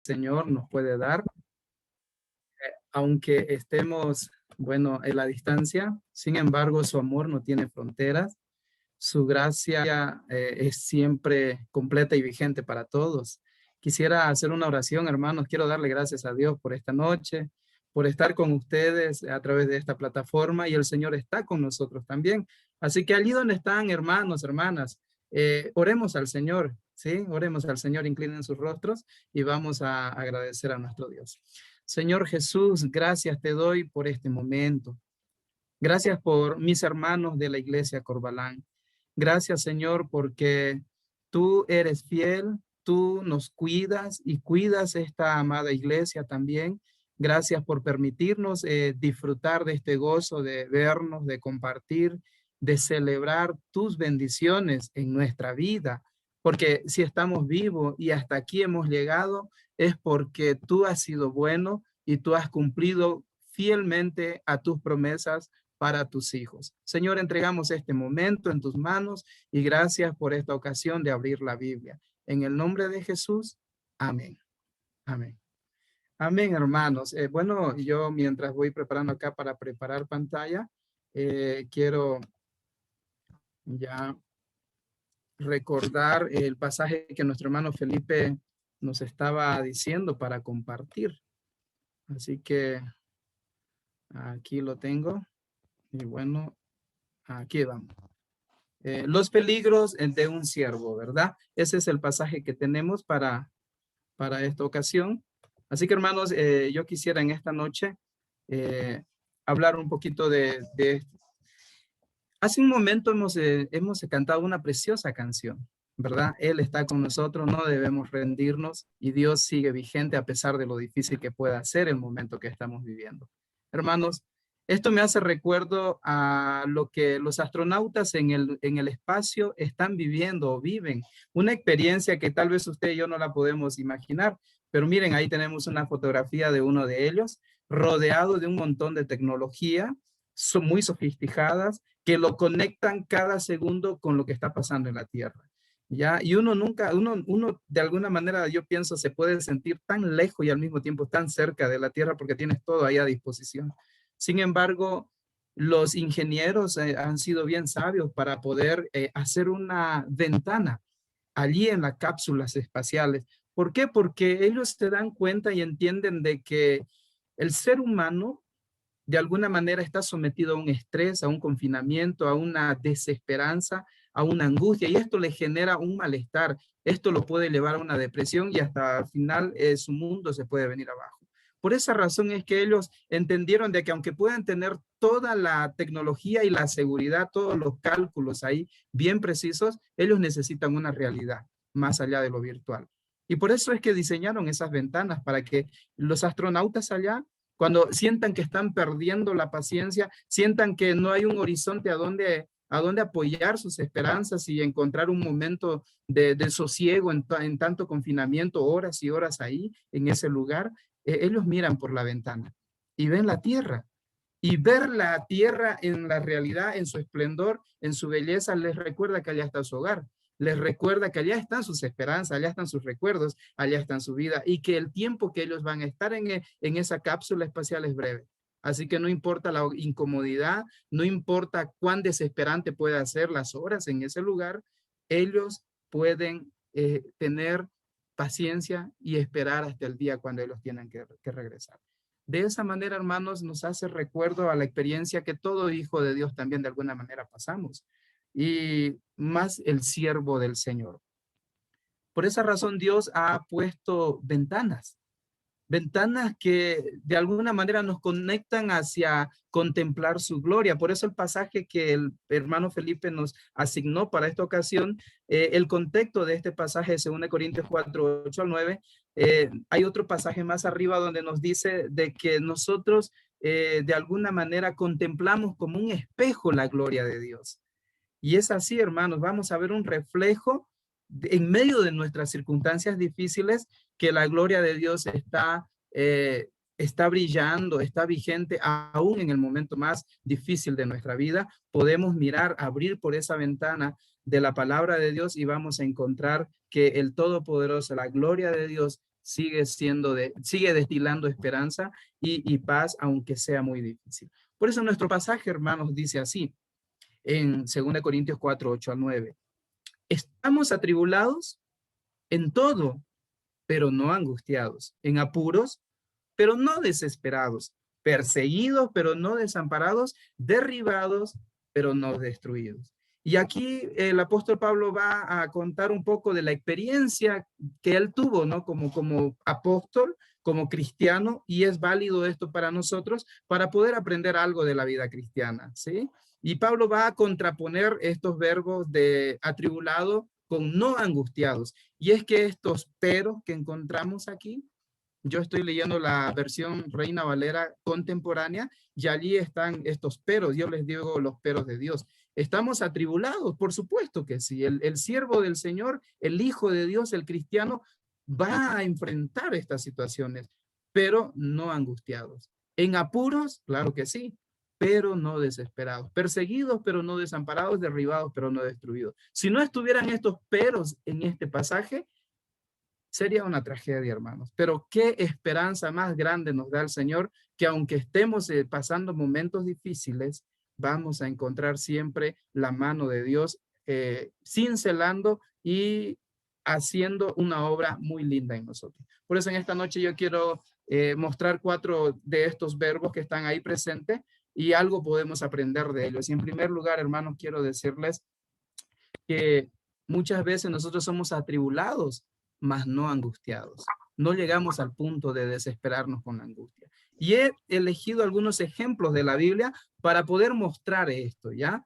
Señor nos puede dar, aunque estemos, bueno, en la distancia. Sin embargo, su amor no tiene fronteras. Su gracia es siempre completa y vigente para todos. Quisiera hacer una oración, hermanos. Quiero darle gracias a Dios por esta noche, por estar con ustedes a través de esta plataforma, y el Señor está con nosotros también. Así que allí donde están, hermanos, hermanas, oremos al Señor, ¿sí? Oremos al Señor, inclinen sus rostros y vamos a agradecer a nuestro Dios. Señor Jesús, gracias te doy por este momento. Gracias por mis hermanos de la iglesia Corbalán. Gracias, Señor, porque tú eres fiel, tú nos cuidas y cuidas esta amada iglesia también. Gracias por permitirnos disfrutar de este gozo, de vernos, de compartir, de celebrar tus bendiciones en nuestra vida. Porque si estamos vivos y hasta aquí hemos llegado, es porque tú has sido bueno y tú has cumplido fielmente a tus promesas para tus hijos. Señor, entregamos este momento en tus manos y gracias por esta ocasión de abrir la Biblia. En el nombre de Jesús, amén. Amén. Amén, hermanos. Bueno, yo mientras voy preparando acá para preparar pantalla, quiero ya recordar el pasaje que nuestro hermano Felipe nos estaba diciendo para compartir. Así que aquí lo tengo. Y bueno, aquí vamos. Los peligros de un siervo, ¿verdad? Ese es el pasaje que tenemos para esta ocasión. Así que, hermanos, yo quisiera en esta noche hablar un poquito de. Hace un momento hemos cantado una preciosa canción, ¿verdad? Él está con nosotros, no debemos rendirnos y Dios sigue vigente a pesar de lo difícil que pueda ser el momento que estamos viviendo. Hermanos, esto me hace recuerdo a lo que los astronautas en el espacio están viviendo o viven. Una experiencia que tal vez usted y yo no la podemos imaginar, pero miren, ahí tenemos una fotografía de uno de ellos rodeado de un montón de tecnología, son muy sofisticadas, que lo conectan cada segundo con lo que está pasando en la Tierra. ¿Ya? Y uno nunca, uno de alguna manera yo pienso se puede sentir tan lejos y al mismo tiempo tan cerca de la Tierra porque tienes todo ahí a disposición. Sin embargo, los ingenieros han sido bien sabios para poder hacer una ventana allí en las cápsulas espaciales. ¿Por qué? Porque ellos se dan cuenta y entienden de que el ser humano de alguna manera está sometido a un estrés, a un confinamiento, a una desesperanza, a una angustia, y esto le genera un malestar. Esto lo puede llevar a una depresión y hasta al final su mundo se puede venir abajo. Por esa razón es que ellos entendieron de que aunque puedan tener toda la tecnología y la seguridad, todos los cálculos ahí bien precisos, ellos necesitan una realidad más allá de lo virtual. Y por eso es que diseñaron esas ventanas para que los astronautas allá cuando sientan que están perdiendo la paciencia, sientan que no hay un horizonte a dónde apoyar sus esperanzas y encontrar un momento de sosiego en tanto confinamiento, horas y horas ahí, en ese lugar, ellos miran por la ventana y ven la tierra. Y ver la tierra en la realidad, en su esplendor, en su belleza, les recuerda que allá está su hogar. Les recuerda que allá están sus esperanzas, allá están sus recuerdos, allá está su vida y que el tiempo que ellos van a estar en esa cápsula espacial es breve. Así que no importa la incomodidad, no importa cuán desesperante pueda ser las horas en ese lugar, ellos pueden tener paciencia y esperar hasta el día cuando ellos tienen que regresar. De esa manera, hermanos, nos hace recuerdo a la experiencia que todo hijo de Dios también de alguna manera pasamos. Y más el siervo del Señor. Por esa razón Dios ha puesto ventanas, ventanas que de alguna manera nos conectan hacia contemplar su gloria. Por eso el pasaje que el hermano Felipe nos asignó para esta ocasión, el contexto de este pasaje es 2 Corintios 4, 8 al 9. Hay otro pasaje más arriba donde nos dice de que nosotros de alguna manera contemplamos como un espejo la gloria de Dios. Y es así, hermanos, vamos a ver un reflejo en medio de nuestras circunstancias difíciles que la gloria de Dios está brillando, está vigente aún en el momento más difícil de nuestra vida. Podemos mirar, abrir por esa ventana de la palabra de Dios y vamos a encontrar que el Todopoderoso, la gloria de Dios, sigue destilando esperanza y paz, aunque sea muy difícil. Por eso nuestro pasaje, hermanos, dice así, en 2 Corintios 4, 8 al 9. Estamos atribulados en todo, pero no angustiados, en apuros, pero no desesperados, perseguidos, pero no desamparados, derribados, pero no destruidos. Y aquí el apóstol Pablo va a contar un poco de la experiencia que él tuvo, ¿no? Como apóstol, como cristiano, y es válido esto para nosotros para poder aprender algo de la vida cristiana, ¿sí? Y Pablo va a contraponer estos verbos de atribulado con no angustiados. Y es que estos peros que encontramos aquí, yo estoy leyendo la versión Reina Valera contemporánea y allí están estos peros. Yo les digo los peros de Dios. ¿Estamos atribulados? Por supuesto que sí. El siervo del Señor, el Hijo de Dios, el cristiano, va a enfrentar estas situaciones, pero no angustiados. En apuros, claro que sí, pero no desesperados. Perseguidos, pero no desamparados. Derribados, pero no destruidos. Si no estuvieran estos peros en este pasaje, sería una tragedia, hermanos. Pero qué esperanza más grande nos da el Señor, que aunque estemos pasando momentos difíciles, vamos a encontrar siempre la mano de Dios cincelando y haciendo una obra muy linda en nosotros. Por eso en esta noche yo quiero mostrar 4 de estos verbos que están ahí presentes y algo podemos aprender de ellos. Y en primer lugar, hermanos, quiero decirles que muchas veces nosotros somos atribulados, mas no angustiados. No llegamos al punto de desesperarnos con la angustia. Y he elegido algunos ejemplos de la Biblia para poder mostrar esto, ¿ya?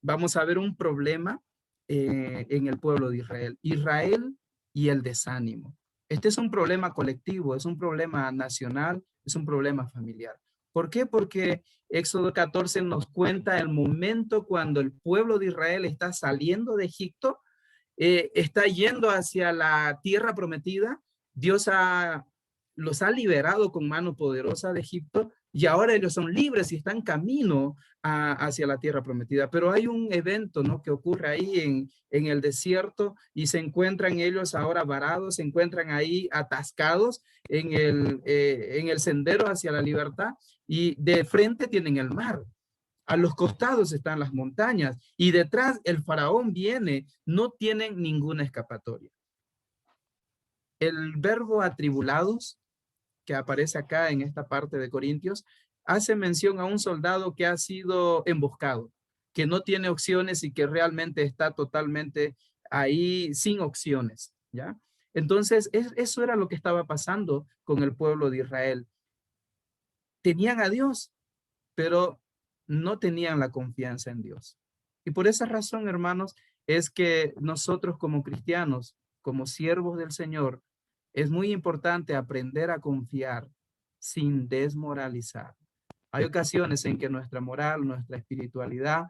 Vamos a ver un problema en el pueblo de Israel. Israel y el desánimo. Este es un problema colectivo, es un problema nacional, es un problema familiar. ¿Por qué? Porque Éxodo 14 nos cuenta el momento cuando el pueblo de Israel está saliendo de Egipto, está yendo hacia la tierra prometida. Dios los ha liberado con mano poderosa de Egipto y ahora ellos son libres y están camino hacia la tierra prometida. Pero hay un evento, ¿no?, que ocurre ahí en el desierto y se encuentran ellos ahora varados, se encuentran ahí atascados en el sendero hacia la libertad y de frente tienen el mar. A los costados están las montañas y detrás el faraón viene, no tienen ninguna escapatoria. El verbo atribulados, que aparece acá en esta parte de Corintios, hace mención a un soldado que ha sido emboscado, que no tiene opciones y que realmente está totalmente ahí sin opciones, ¿ya? Entonces, eso era lo que estaba pasando con el pueblo de Israel. Tenían a Dios, pero no tenían la confianza en Dios. Y por esa razón, hermanos, es que nosotros como cristianos, como siervos del Señor, es muy importante aprender a confiar sin desmoralizar. Hay ocasiones en que nuestra moral, nuestra espiritualidad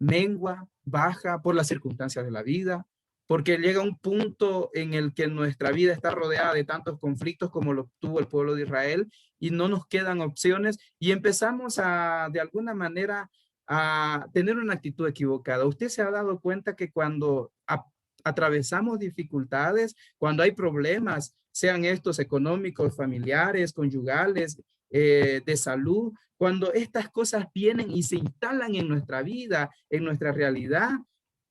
mengua, baja por las circunstancias de la vida, porque llega un punto en el que nuestra vida está rodeada de tantos conflictos como lo tuvo el pueblo de Israel y no nos quedan opciones y empezamos de alguna manera, a tener una actitud equivocada. Usted se ha dado cuenta que cuando atravesamos dificultades, cuando hay problemas, sean estos económicos, familiares, conyugales, de salud, cuando estas cosas vienen y se instalan en nuestra vida, en nuestra realidad,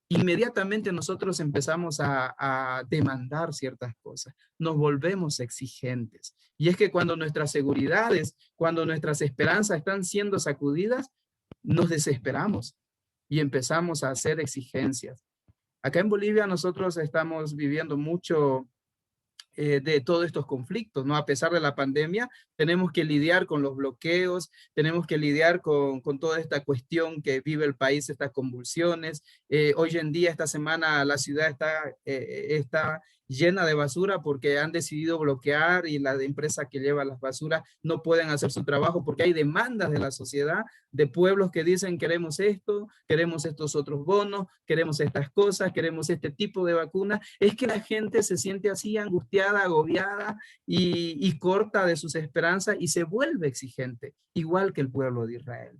inmediatamente nosotros empezamos a demandar ciertas cosas, nos volvemos exigentes. Y es que cuando nuestras seguridades, cuando nuestras esperanzas están siendo sacudidas, nos desesperamos y empezamos a hacer exigencias. Acá en Bolivia nosotros estamos viviendo mucho de todos estos conflictos, ¿no? A pesar de la pandemia, tenemos que lidiar con los bloqueos, tenemos que lidiar con toda esta cuestión que vive el país, estas convulsiones. Hoy en día, esta semana, la ciudad está llena de basura porque han decidido bloquear y la empresa que lleva las basuras no pueden hacer su trabajo porque hay demandas de la sociedad, de pueblos que dicen queremos esto, queremos estos otros bonos, queremos estas cosas, queremos este tipo de vacunas. Es que la gente se siente así angustiada, agobiada y corta de sus esperanzas y se vuelve exigente, igual que el pueblo de Israel.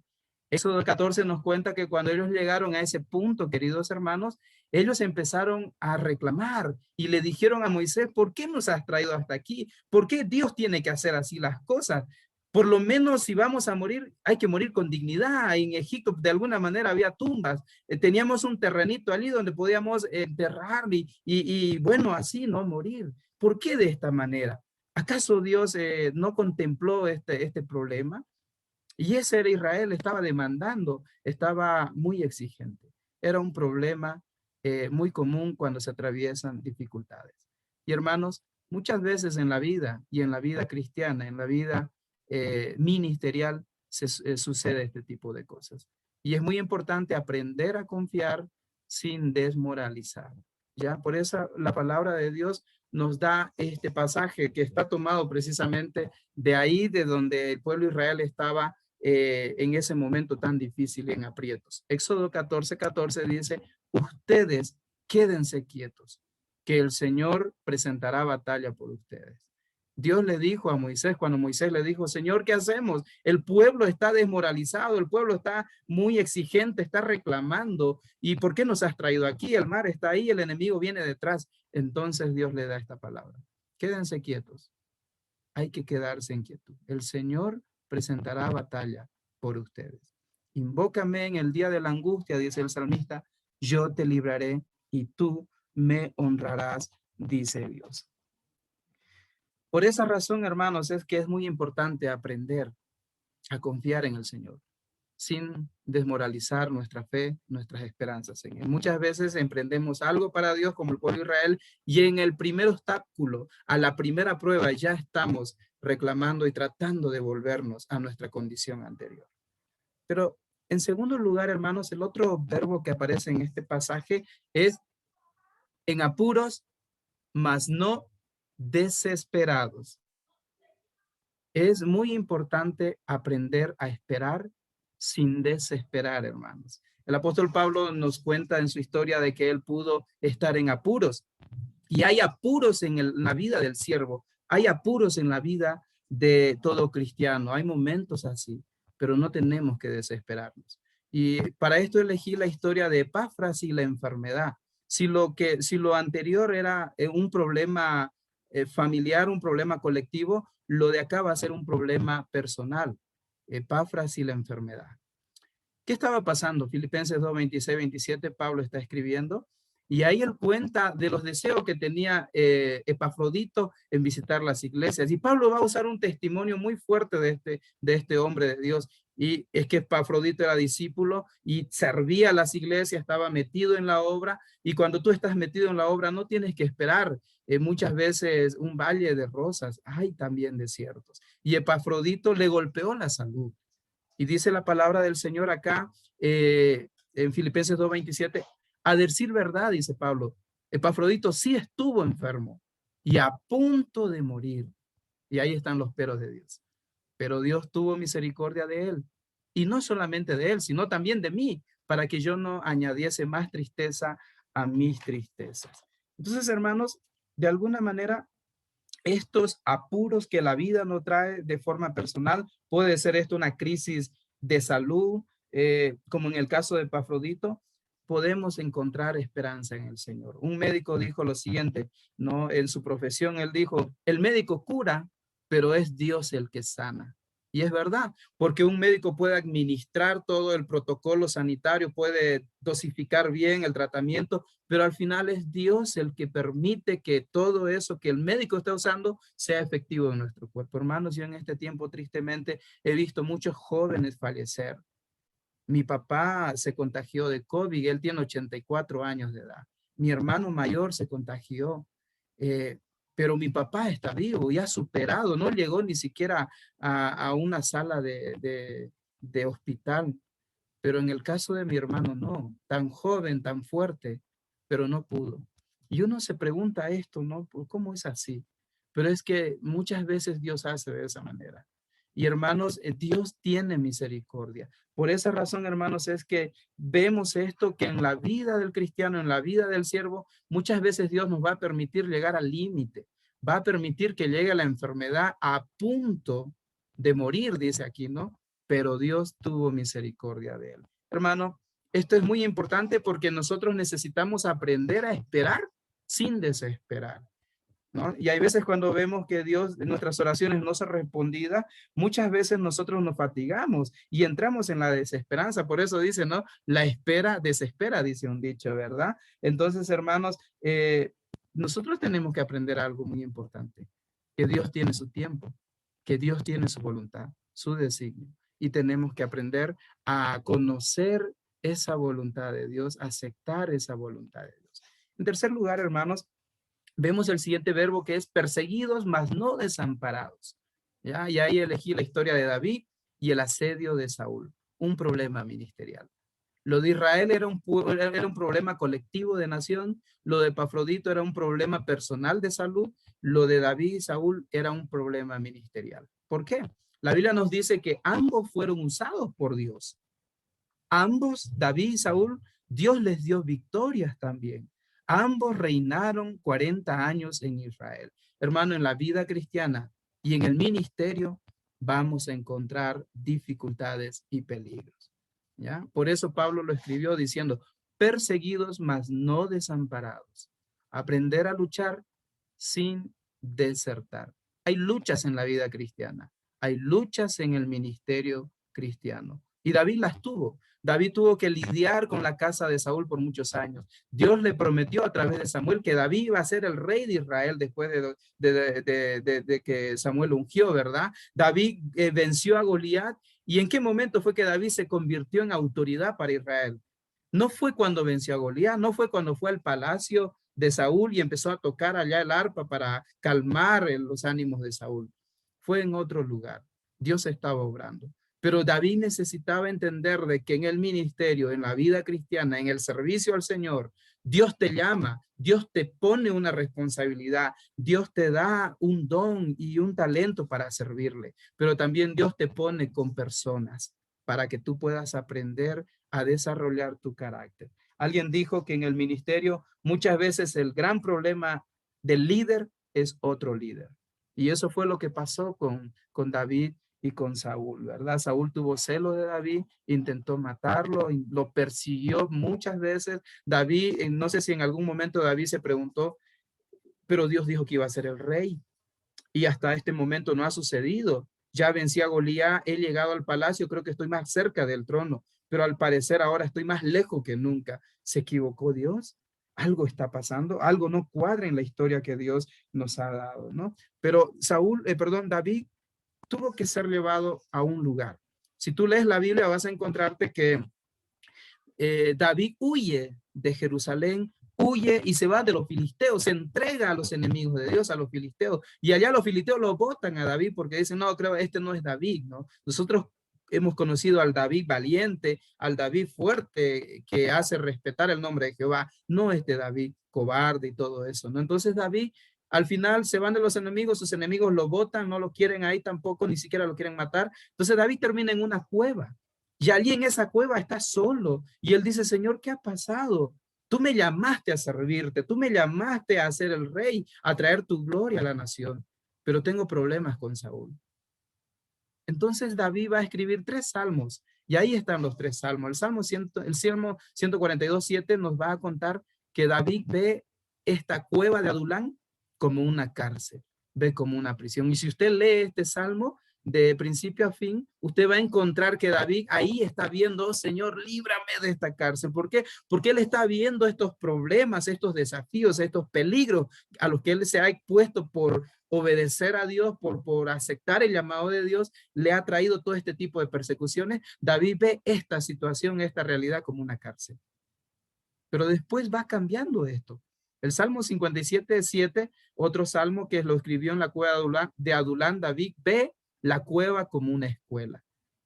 Éxodo 14 nos cuenta que cuando ellos llegaron a ese punto, queridos hermanos, ellos empezaron a reclamar y le dijeron a Moisés, ¿por qué nos has traído hasta aquí? ¿Por qué Dios tiene que hacer así las cosas? Por lo menos si vamos a morir, hay que morir con dignidad. En Egipto de alguna manera había tumbas. Teníamos un terrenito allí donde podíamos enterrar y bueno, así, ¿no? Morir. ¿Por qué de esta manera? ¿Acaso Dios no contempló este problema? Y ese era Israel, estaba demandando, estaba muy exigente. Era un problema muy común cuando se atraviesan dificultades. Y hermanos, muchas veces en la vida y en la vida cristiana, en la vida ministerial, sucede este tipo de cosas. Y es muy importante aprender a confiar sin desmoralizar. ¿Ya? Por eso la palabra de Dios nos da este pasaje que está tomado precisamente de ahí, de donde el pueblo de Israel estaba en ese momento tan difícil y en aprietos. Éxodo 14:14 dice, ustedes quédense quietos, que el Señor presentará batalla por ustedes. Dios le dijo a Moisés, cuando Moisés le dijo, Señor, ¿qué hacemos? El pueblo está desmoralizado, el pueblo está muy exigente, está reclamando. ¿Y por qué nos has traído aquí? El mar está ahí, el enemigo viene detrás. Entonces Dios le da esta palabra. Quédense quietos. Hay que quedarse en quietud. El Señor presentará batalla por ustedes. Invócame en el día de la angustia, dice el salmista, yo te libraré y tú me honrarás, dice Dios. Por esa razón, hermanos, es que es muy importante aprender a confiar en el Señor, sin desmoralizar nuestra fe, nuestras esperanzas en Él. Muchas veces emprendemos algo para Dios como el pueblo de Israel y en el primer obstáculo, a la primera prueba, ya estamos reclamando y tratando de volvernos a nuestra condición anterior. Pero en segundo lugar, hermanos, el otro verbo que aparece en este pasaje es en apuros, mas no desesperados. Es muy importante aprender a esperar sin desesperar, hermanos. El apóstol Pablo nos cuenta en su historia de que él pudo estar en apuros. Y hay apuros en la vida del siervo, hay apuros en la vida de todo cristiano, hay momentos así, pero no tenemos que desesperarnos. Y para esto elegí la historia de Epafras y la enfermedad. Si lo anterior era un problema familiar, un problema colectivo, lo de acá va a ser un problema personal. Epafras y la enfermedad. ¿Qué estaba pasando? Filipenses 2, 26, 27, Pablo está escribiendo, y ahí él cuenta de los deseos que tenía Epafrodito en visitar las iglesias. Y Pablo va a usar un testimonio muy fuerte de este hombre de Dios. Y es que Epafrodito era discípulo y servía a las iglesias, estaba metido en la obra. Y cuando tú estás metido en la obra, no tienes que esperar muchas veces un valle de rosas. Hay también desiertos. Y Epafrodito le golpeó la salud. Y dice la palabra del Señor acá en Filipenses 2:27, a decir verdad, dice Pablo, Epafrodito sí estuvo enfermo y a punto de morir. Y ahí están los peros de Dios. Pero Dios tuvo misericordia de él. Y no solamente de él, sino también de mí, para que yo no añadiese más tristeza a mis tristezas. Entonces, hermanos, de alguna manera estos apuros que la vida nos trae de forma personal. Puede ser esto una crisis de salud, como en el caso de Epafrodito, podemos encontrar esperanza en el Señor. Un médico dijo lo siguiente, ¿no? En su profesión, él dijo, el médico cura, pero es Dios el que sana. Y es verdad, porque un médico puede administrar todo el protocolo sanitario, puede dosificar bien el tratamiento, pero al final es Dios el que permite que todo eso que el médico está usando sea efectivo en nuestro cuerpo. Hermanos, yo en este tiempo tristemente he visto muchos jóvenes fallecer. Mi papá se contagió de COVID, él tiene 84 años de edad. Mi hermano mayor se contagió, pero mi papá está vivo y ha superado, no llegó ni siquiera a una sala de hospital. Pero en el caso de mi hermano, no, tan joven, tan fuerte, pero no pudo. Y uno se pregunta esto, ¿no? ¿Cómo es así? Pero es que muchas veces Dios hace de esa manera. Y hermanos, Dios tiene misericordia. Por esa razón, hermanos, es que vemos esto, que en la vida del cristiano, en la vida del siervo, muchas veces Dios nos va a permitir llegar al límite, va a permitir que llegue la enfermedad a punto de morir, dice aquí, ¿no? pero Dios tuvo misericordia de él. Hermano, esto es muy importante porque nosotros necesitamos aprender a esperar sin desesperar, ¿no? Y hay veces cuando vemos que Dios, nuestras oraciones no son respondidas, muchas veces nosotros nos fatigamos y entramos en la desesperanza. Por eso dice, ¿no? La espera desespera, dice un dicho, ¿verdad? Entonces, hermanos, nosotros tenemos que aprender algo muy importante, que Dios tiene su tiempo, que Dios tiene su voluntad, su designio, y tenemos que aprender a conocer esa voluntad de Dios, aceptar esa voluntad de Dios. En tercer lugar, hermanos, vemos el siguiente verbo que es perseguidos, mas no desamparados. ¿Ya? Y ahí elegí la historia de David y el asedio de Saúl, un problema ministerial. Lo de Israel era un problema colectivo de nación, lo de Epafrodito era un problema personal de salud, lo de David y Saúl era un problema ministerial. ¿Por qué? La Biblia nos dice que ambos fueron usados por Dios. Ambos, David y Saúl, Dios les dio victorias también. Ambos reinaron 40 años en Israel. Hermano, en la vida cristiana y en el ministerio vamos a encontrar dificultades y peligros. ¿Ya? Por eso Pablo lo escribió diciendo, perseguidos, mas no desamparados. Aprender a luchar sin desertar. Hay luchas en la vida cristiana. Hay luchas en el ministerio cristiano. Y David las tuvo. David tuvo que lidiar con la casa de Saúl por muchos años. Dios le prometió a través de Samuel que David iba a ser el rey de Israel después de que Samuel ungió, ¿verdad? David venció a Goliat. ¿Y en qué momento fue que David se convirtió en autoridad para Israel? No fue cuando venció a Goliat, no fue cuando fue al palacio de Saúl y empezó a tocar allá el arpa para calmar los ánimos de Saúl. Fue en otro lugar. Dios estaba obrando. Pero David necesitaba entender de que en el ministerio, en la vida cristiana, en el servicio al Señor, Dios te llama, Dios te pone una responsabilidad, Dios te da un don y un talento para servirle, pero también Dios te pone con personas para que tú puedas aprender a desarrollar tu carácter. Alguien dijo que en el ministerio muchas veces el gran problema del líder es otro líder. Y eso fue lo que pasó con David y con Saúl, ¿verdad? Saúl tuvo celo de David, intentó matarlo, lo persiguió muchas veces. David, no sé si en algún momento David se preguntó, pero Dios dijo que iba a ser el rey. Y hasta este momento no ha sucedido. Ya vencí a Goliat, he llegado al palacio, creo que estoy más cerca del trono, pero al parecer ahora estoy más lejos que nunca. ¿Se equivocó Dios? Algo está pasando, algo no cuadra en la historia que Dios nos ha dado, ¿no? Pero David tuvo que ser llevado a un lugar. Si tú lees la Biblia vas a encontrarte que David huye de Jerusalén, huye y se va de los filisteos, se entrega a los enemigos de Dios, a los filisteos, y allá los filisteos lo botan a David porque dicen, no, creo, este no es David, ¿no? Nosotros hemos conocido al David valiente, al David fuerte, que hace respetar el nombre de Jehová, no este David cobarde y todo eso, ¿no? Entonces David, al final se van de los enemigos, sus enemigos lo botan, no lo quieren ahí tampoco, ni siquiera lo quieren matar. Entonces David termina en una cueva. Y allí en esa cueva está solo. Y él dice, Señor, ¿qué ha pasado? Tú me llamaste a servirte, tú me llamaste a ser el rey, a traer tu gloria a la nación, pero tengo problemas con Saúl. Entonces David va a escribir 3 salmos, y ahí están los 3 salmos. El Salmo 142:7 nos va a contar que David ve esta cueva de Adulán como una cárcel, ve como una prisión. Y si usted lee este salmo, de principio a fin, usted va a encontrar que David ahí está viendo, oh, Señor, líbrame de esta cárcel. ¿Por qué? Porque él está viendo estos problemas, estos desafíos, estos peligros a los que él se ha expuesto por obedecer a Dios, por aceptar el llamado de Dios, le ha traído todo este tipo de persecuciones. David ve esta situación, esta realidad como una cárcel. Pero después va cambiando esto. El Salmo 57:7, otro salmo que lo escribió en la cueva de Adulán, David ve la cueva como una escuela.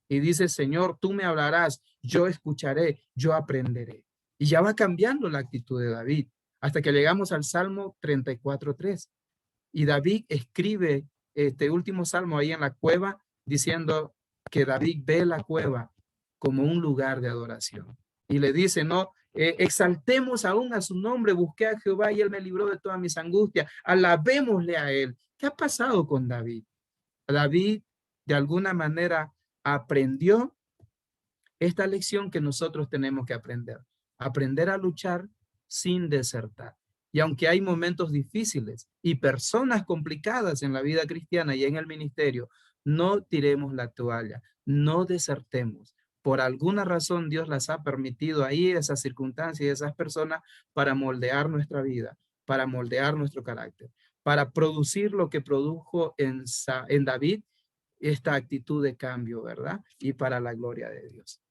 Y dice, Señor, tú me hablarás, yo escucharé, yo aprenderé. Y ya va cambiando la actitud de David, hasta que llegamos al Salmo 34:3. Y David escribe este último salmo ahí en la cueva, diciendo que David ve la cueva como un lugar de adoración. Y le dice, no, exaltemos aún a su nombre, busqué a Jehová y él me libró de todas mis angustias, alabémosle a él. ¿Qué ha pasado con David? David, de alguna manera, aprendió esta lección que nosotros tenemos que aprender. Aprender a luchar sin desertar. Y aunque hay momentos difíciles y personas complicadas en la vida cristiana y en el ministerio, no tiremos la toalla, no desertemos. Por alguna razón Dios las ha permitido ahí, esas circunstancias y esas personas, para moldear nuestra vida, para moldear nuestro carácter, para producir lo que produjo en David, esta actitud de cambio, ¿verdad? Y para la gloria de Dios.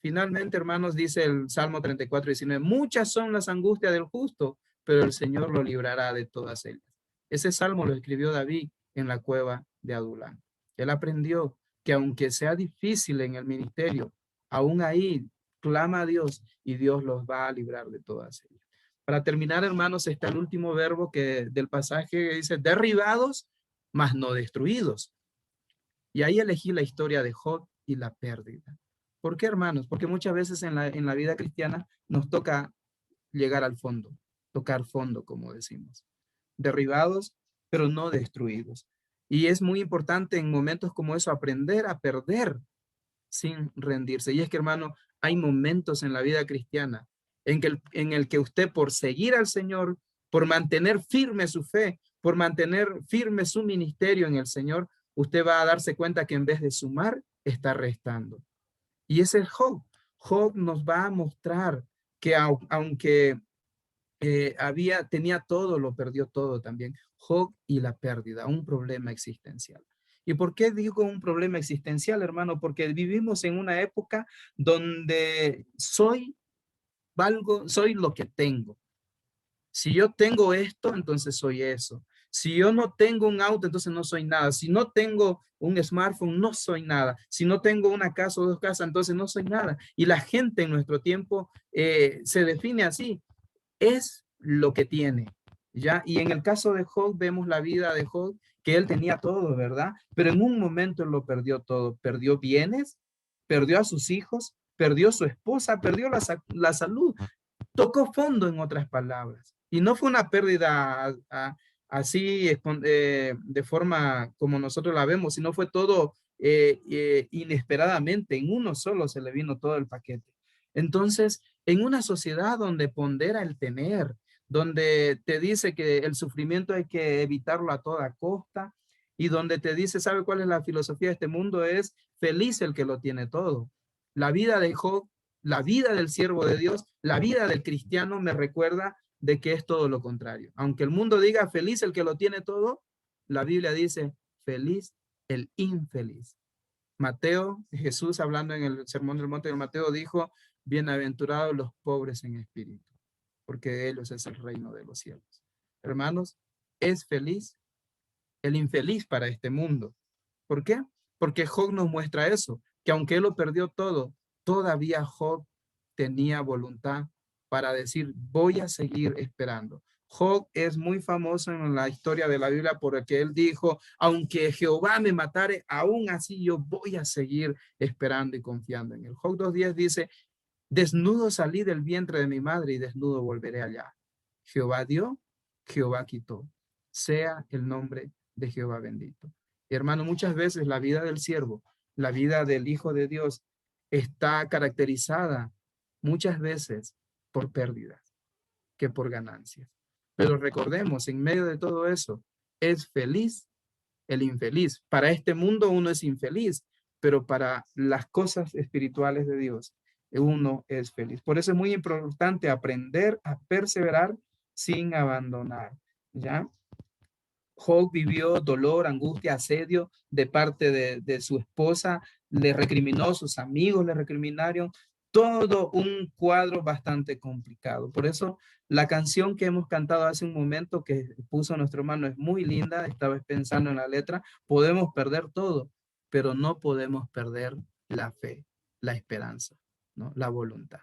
Finalmente, hermanos, dice el Salmo 34:19, muchas son las angustias del justo, pero el Señor lo librará de todas ellas. Ese salmo lo escribió David en la cueva de Adulán. Él aprendió que aunque sea difícil en el ministerio, aún ahí clama a Dios y Dios los va a librar de todas ellas. Para terminar, hermanos, está el último verbo del pasaje que dice, derribados, mas no destruidos. Y ahí elegí la historia de Job y la pérdida. ¿Por qué, hermanos? Porque muchas veces en la vida cristiana nos toca llegar al fondo, tocar fondo, como decimos. Derribados, pero no destruidos. Y es muy importante en momentos como eso aprender a perder sin rendirse. Y es que, hermano, hay momentos en la vida cristiana en el que usted, por seguir al Señor, por mantener firme su fe, por mantener firme su ministerio en el Señor, usted va a darse cuenta que en vez de sumar, está restando. Y ese es Job. Job nos va a mostrar que aunque tenía todo, lo perdió todo también. Job y la pérdida, un problema existencial. ¿Y por qué digo un problema existencial, hermano? Porque vivimos en una época donde soy lo que tengo. Si yo tengo esto, entonces soy eso. Si yo no tengo un auto, entonces no soy nada. Si no tengo un smartphone, no soy nada. Si no tengo una casa o dos casas, entonces no soy nada. Y la gente en nuestro tiempo se define así. Es lo que tiene, ¿ya? Y en el caso de Job, vemos la vida de Job, que él tenía todo, ¿verdad? Pero en un momento él lo perdió todo. Perdió bienes, perdió a sus hijos, perdió su esposa, perdió la salud. Tocó fondo, en otras palabras. Y no fue una pérdida así de forma como nosotros la vemos, sino fue todo inesperadamente. En uno solo se le vino todo el paquete. Entonces, en una sociedad donde pondera el tener, donde te dice que el sufrimiento hay que evitarlo a toda costa, y donde te dice, ¿sabe cuál es la filosofía de este mundo? Es feliz el que lo tiene todo. La vida de Job, la vida del siervo de Dios, la vida del cristiano me recuerda de que es todo lo contrario. Aunque el mundo diga feliz el que lo tiene todo, la Biblia dice feliz el infeliz. Mateo, Jesús hablando en el Sermón del Monte de Mateo dijo, bienaventurados los pobres en espíritu, porque de ellos es el reino de los cielos. Hermanos, es feliz el infeliz para este mundo. ¿Por qué? Porque Job nos muestra eso, que aunque él lo perdió todo, todavía Job tenía voluntad para decir, voy a seguir esperando. Job es muy famoso en la historia de la Biblia porque él dijo, aunque Jehová me matare, aún así yo voy a seguir esperando y confiando en él. Job 2:10 dice, desnudo salí del vientre de mi madre y desnudo volveré allá. Jehová dio, Jehová quitó. Sea el nombre de Jehová bendito. Y hermano, muchas veces la vida del siervo, la vida del Hijo de Dios está caracterizada muchas veces por pérdidas que por ganancias. Pero recordemos, en medio de todo eso, es feliz el infeliz. Para este mundo uno es infeliz, pero para las cosas espirituales de Dios, uno es feliz. Por eso es muy importante aprender a perseverar sin abandonar, ¿ya? Job vivió dolor, angustia, asedio de parte de su esposa, le recriminó, sus amigos le recriminaron, todo un cuadro bastante complicado. Por eso la canción que hemos cantado hace un momento que puso nuestro hermano es muy linda, estaba pensando en la letra, podemos perder todo, pero no podemos perder la fe, la esperanza, ¿no? La voluntad.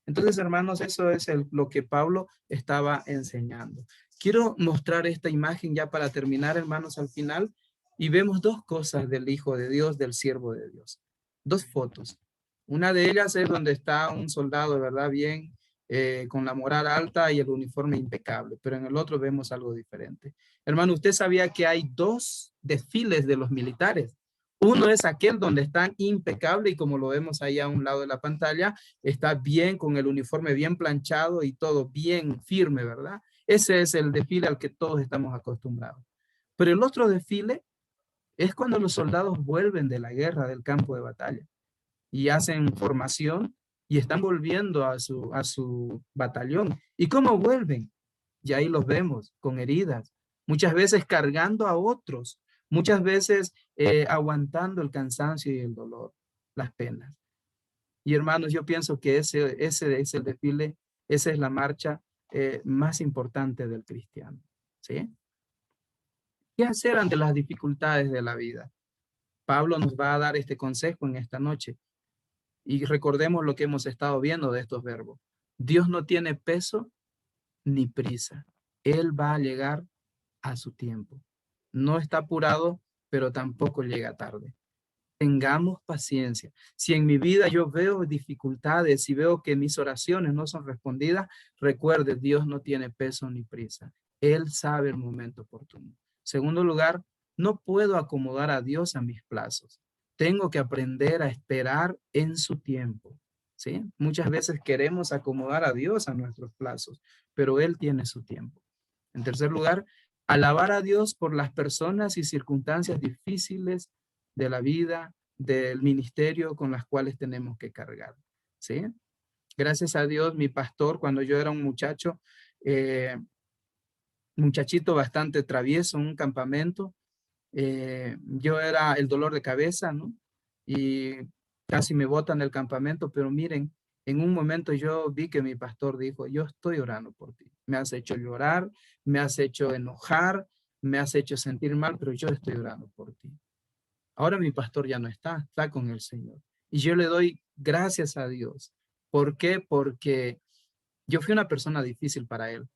Entonces, hermanos, eso es lo que Pablo estaba enseñando. Quiero mostrar esta imagen ya para terminar, hermanos, al final, y vemos dos cosas del Hijo de Dios, del siervo de Dios. Dos fotos. Una de ellas es donde está un soldado, ¿verdad? Bien, con la moral alta y el uniforme impecable, pero en el otro vemos algo diferente. Hermano, ¿usted sabía que hay dos desfiles de los militares? Uno es aquel donde están impecable y como lo vemos ahí a un lado de la pantalla, está bien con el uniforme bien planchado y todo bien firme, ¿verdad? Ese es el desfile al que todos estamos acostumbrados. Pero el otro desfile es cuando los soldados vuelven de la guerra, del campo de batalla, y hacen formación y están volviendo a su batallón. ¿Y cómo vuelven? Y ahí los vemos con heridas, muchas veces cargando a otros, muchas veces aguantando el cansancio y el dolor, las penas. Y hermanos, yo pienso que ese es el desfile, esa es la marcha más importante del cristiano. ¿Sí? ¿Qué hacer ante las dificultades de la vida? Pablo nos va a dar este consejo en esta noche. Y recordemos lo que hemos estado viendo de estos verbos. Dios no tiene peso ni prisa. Él va a llegar a su tiempo. No está apurado, pero tampoco llega tarde. Tengamos paciencia. Si en mi vida yo veo dificultades, si veo que mis oraciones no son respondidas, recuerde, Dios no tiene peso ni prisa. Él sabe el momento oportuno. Segundo lugar, no puedo acomodar a Dios a mis plazos. Tengo que aprender a esperar en su tiempo. ¿Sí? Muchas veces queremos acomodar a Dios a nuestros plazos, pero Él tiene su tiempo. En tercer lugar, alabar a Dios por las personas y circunstancias difíciles de la vida, del ministerio con las cuales tenemos que cargar. ¿Sí? Gracias a Dios, mi pastor, cuando yo era un muchachito bastante travieso en un campamento, yo era el dolor de cabeza, ¿no? Y casi me botan del campamento, pero miren, en un momento yo vi que mi pastor dijo, yo estoy orando por ti. Me has hecho llorar, me has hecho enojar, me has hecho sentir mal, pero yo estoy orando por ti. Ahora mi pastor ya no está, está con el Señor. Y yo le doy gracias a Dios. ¿Por qué? Porque yo fui una persona difícil para él,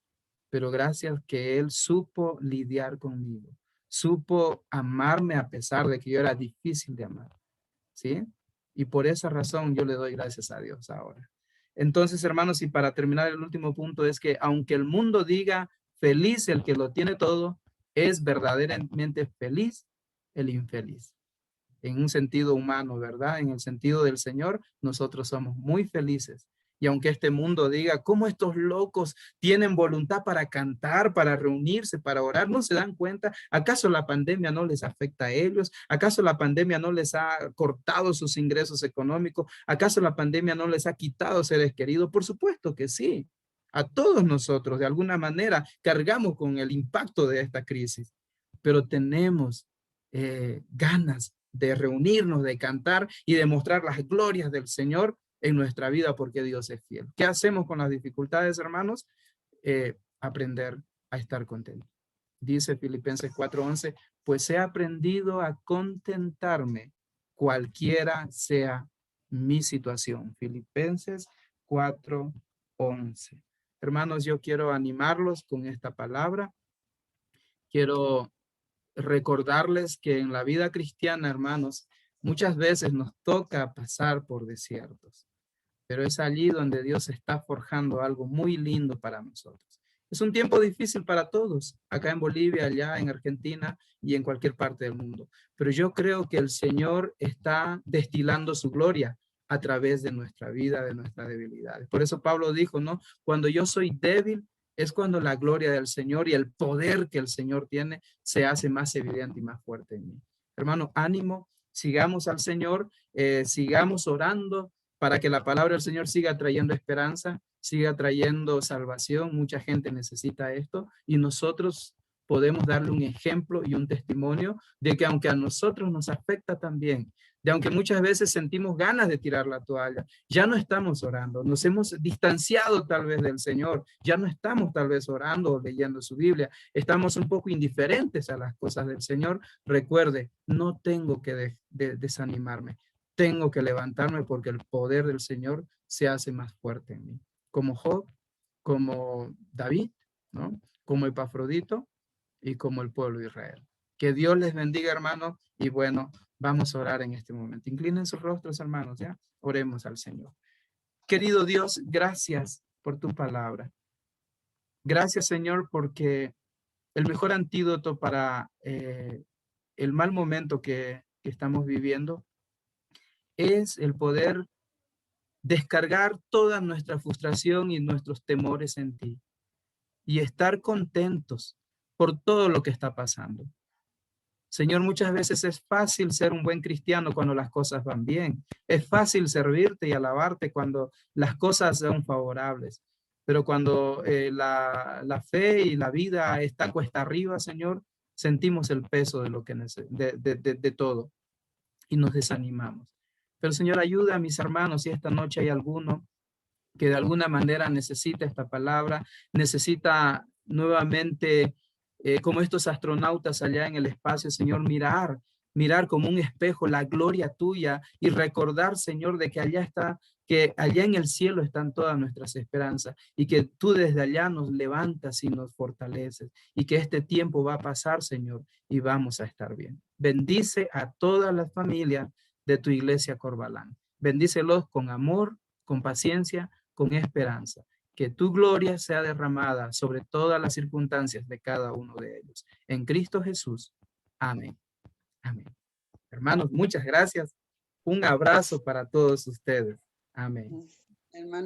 pero gracias que él supo lidiar conmigo, supo amarme a pesar de que yo era difícil de amar, ¿sí? Y por esa razón yo le doy gracias a Dios ahora. Entonces, hermanos, y para terminar el último punto es que aunque el mundo diga feliz el que lo tiene todo, es verdaderamente feliz el infeliz en un sentido humano, ¿verdad? En el sentido del Señor, nosotros somos muy felices. Y aunque este mundo diga, ¿cómo estos locos tienen voluntad para cantar, para reunirse, para orar? ¿No se dan cuenta? ¿Acaso la pandemia no les afecta a ellos? ¿Acaso la pandemia no les ha cortado sus ingresos económicos? ¿Acaso la pandemia no les ha quitado seres queridos? Por supuesto que sí. A todos nosotros, de alguna manera, cargamos con el impacto de esta crisis, pero tenemos ganas de reunirnos, de cantar y de mostrar las glorias del Señor en nuestra vida porque Dios es fiel. ¿Qué hacemos con las dificultades, hermanos? Aprender a estar contentos. Dice Filipenses 4:11, pues he aprendido a contentarme cualquiera sea mi situación. Filipenses 4:11. Hermanos, yo quiero animarlos con esta palabra. Quiero recordarles que en la vida cristiana, hermanos, muchas veces nos toca pasar por desiertos, pero es allí donde Dios está forjando algo muy lindo para nosotros. Es un tiempo difícil para todos, acá en Bolivia, allá en Argentina y en cualquier parte del mundo, pero yo creo que el Señor está destilando su gloria a través de nuestra vida, de nuestras debilidades. Por eso Pablo dijo, ¿no? Cuando yo soy débil, es cuando la gloria del Señor y el poder que el Señor tiene se hace más evidente y más fuerte en mí. Hermano, ánimo, sigamos al Señor, sigamos orando para que la palabra del Señor siga trayendo esperanza, siga trayendo salvación. Mucha gente necesita esto y nosotros podemos darle un ejemplo y un testimonio de que aunque a nosotros nos afecta también, de aunque muchas veces sentimos ganas de tirar la toalla, ya no estamos orando, nos hemos distanciado tal vez del Señor, ya no estamos tal vez orando o leyendo su Biblia, estamos un poco indiferentes a las cosas del Señor. Recuerde, no tengo que desanimarme, tengo que levantarme porque el poder del Señor se hace más fuerte en mí. Como Job, como David, ¿no? Como Epafrodito y como el pueblo de Israel. Que Dios les bendiga, hermanos, y bueno, vamos a orar en este momento. Inclinen sus rostros, hermanos, ¿ya? Oremos al Señor. Querido Dios, gracias por tu palabra. Gracias, Señor, porque el mejor antídoto para el mal momento que que estamos viviendo es el poder descargar toda nuestra frustración y nuestros temores en ti y estar contentos por todo lo que está pasando. Señor, muchas veces es fácil ser un buen cristiano cuando las cosas van bien. Es fácil servirte y alabarte cuando las cosas son favorables. Pero cuando la fe y la vida está cuesta arriba, Señor, sentimos el peso de lo que de todo y nos desanimamos. Pero Señor, ayuda a mis hermanos si esta noche hay alguno que de alguna manera necesita esta palabra, necesita nuevamente, como estos astronautas allá en el espacio, Señor, mirar como un espejo la gloria tuya y recordar, Señor, de que allá está, que allá en el cielo están todas nuestras esperanzas y que tú desde allá nos levantas y nos fortaleces y que este tiempo va a pasar, Señor, y vamos a estar bien. Bendice a todas las familias de tu iglesia Corbalán. Bendícelos con amor, con paciencia, con esperanza. Que tu gloria sea derramada sobre todas las circunstancias de cada uno de ellos. En Cristo Jesús. Amén. Amén. Hermanos, muchas gracias. Un abrazo para todos ustedes. Amén. Hermano.